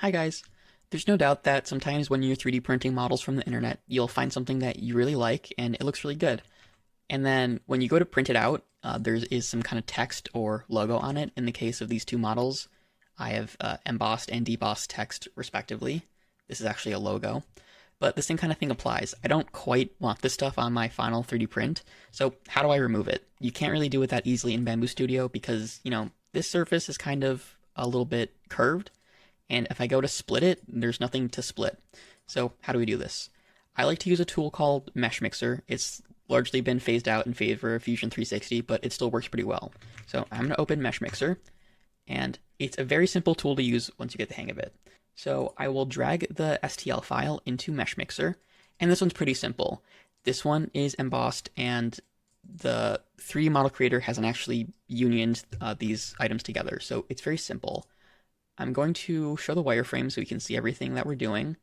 Hi guys! There's no doubt that sometimes when you're 3D printing models from the internet, you'll find something that you really like and it looks really good. And then when you go to print it out, there is some kind of text or logo on it. In the case of these two models, I have embossed and debossed text respectively. This is actually a logo. But the same kind of thing applies. I don't quite want this stuff on my final 3D print, so how do I remove it? You can't really do it that easily in Bamboo Studio because, this surface is kind of a little bit curved. And if I go to split it, there's nothing to split. So how do we do this? I like to use a tool called Meshmixer. It's largely been phased out in favor of Fusion 360, but it still works pretty well. So I'm going to open Meshmixer, and it's a very simple tool to use once you get the hang of it. So I will drag the STL file into Meshmixer, and this one's pretty simple. This one is embossed, and the 3D model creator hasn't actually unioned these items together, so it's very simple. I'm going to show the wireframe so we can see everything that we're doing.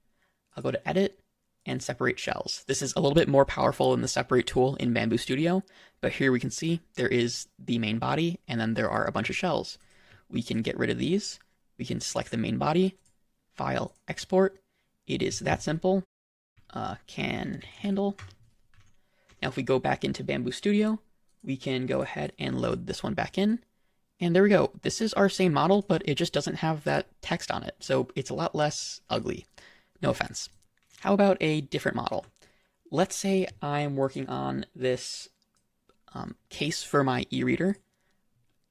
I'll go to Edit and Separate Shells. This is a little bit more powerful than the Separate tool in Bamboo Studio, but here we can see there is the main body and then there are a bunch of shells. We can get rid of these. We can select the main body, File, Export. It is that simple. Can handle. Now if we go back into Bamboo Studio, we can go ahead and load this one back in. And there we go. This is our same model, but it just doesn't have that text on it, so it's a lot less ugly. No offense. How about a different model? Let's say I'm working on this case for my e-reader.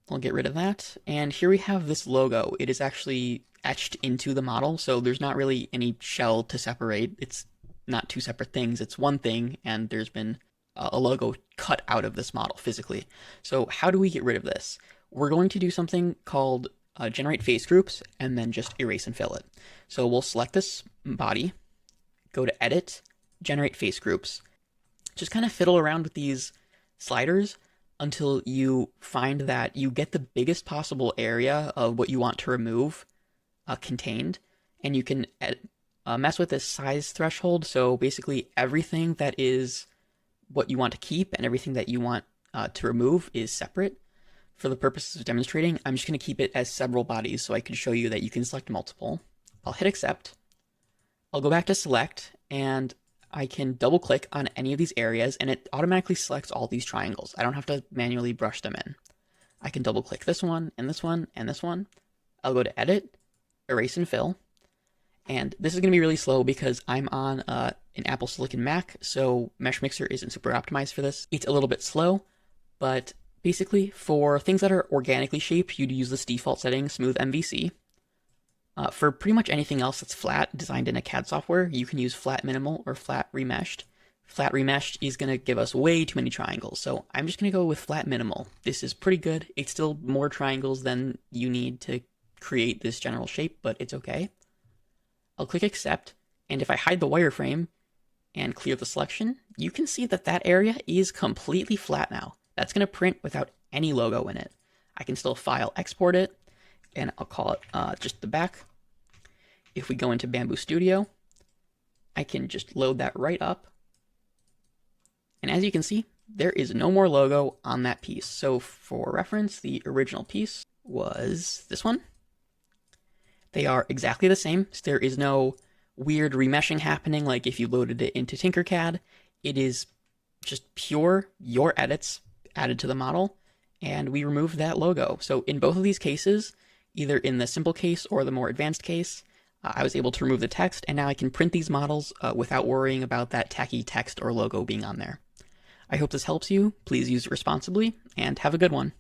I'll get rid of that. And here we have this logo. It is actually etched into the model, so there's not really any shell to separate. It's not two separate things. It's one thing, and there's been a logo cut out of this model physically. So how do we get rid of this? We're going to do something called generate face groups and then just erase and fill it. So we'll select this body, go to Edit, Generate Face Groups. Just kind of fiddle around with these sliders until you find that you get the biggest possible area of what you want to remove contained, and you can mess with this size threshold. So basically everything that is what you want to keep and everything that you want to remove is separate. For the purposes of demonstrating, I'm just going to keep it as several bodies so I can show you that you can select multiple. I'll hit accept. I'll go back to select, and I can double click on any of these areas and it automatically selects all these triangles. I don't have to manually brush them in. I can double click this one and this one and this one. I'll go to Edit, Erase and Fill. And this is going to be really slow because I'm on an Apple Silicon Mac, so Meshmixer isn't super optimized for this. It's a little bit slow, but basically, for things that are organically shaped, you'd use this default setting, Smooth MVC. For pretty much anything else that's flat, designed in a CAD software, you can use Flat Minimal or Flat Remeshed. Flat Remeshed is going to give us way too many triangles, so I'm just going to go with Flat Minimal. This is pretty good. It's still more triangles than you need to create this general shape, but it's okay. I'll click Accept, and if I hide the wireframe and clear the selection, you can see that that area is completely flat now. That's going to print without any logo in it. I can still file export it, and I'll call it just the back. If we go into Bamboo Studio, I can just load that right up. And as you can see, there is no more logo on that piece. So for reference, the original piece was this one. They are exactly the same. So there is no weird remeshing happening like if you loaded it into Tinkercad. It is just pure your edits added to the model, and we removed that logo. So in both of these cases, either in the simple case or the more advanced case, I was able to remove the text, and now I can print these models without worrying about that tacky text or logo being on there. I hope this helps you. Please use it responsibly, and have a good one.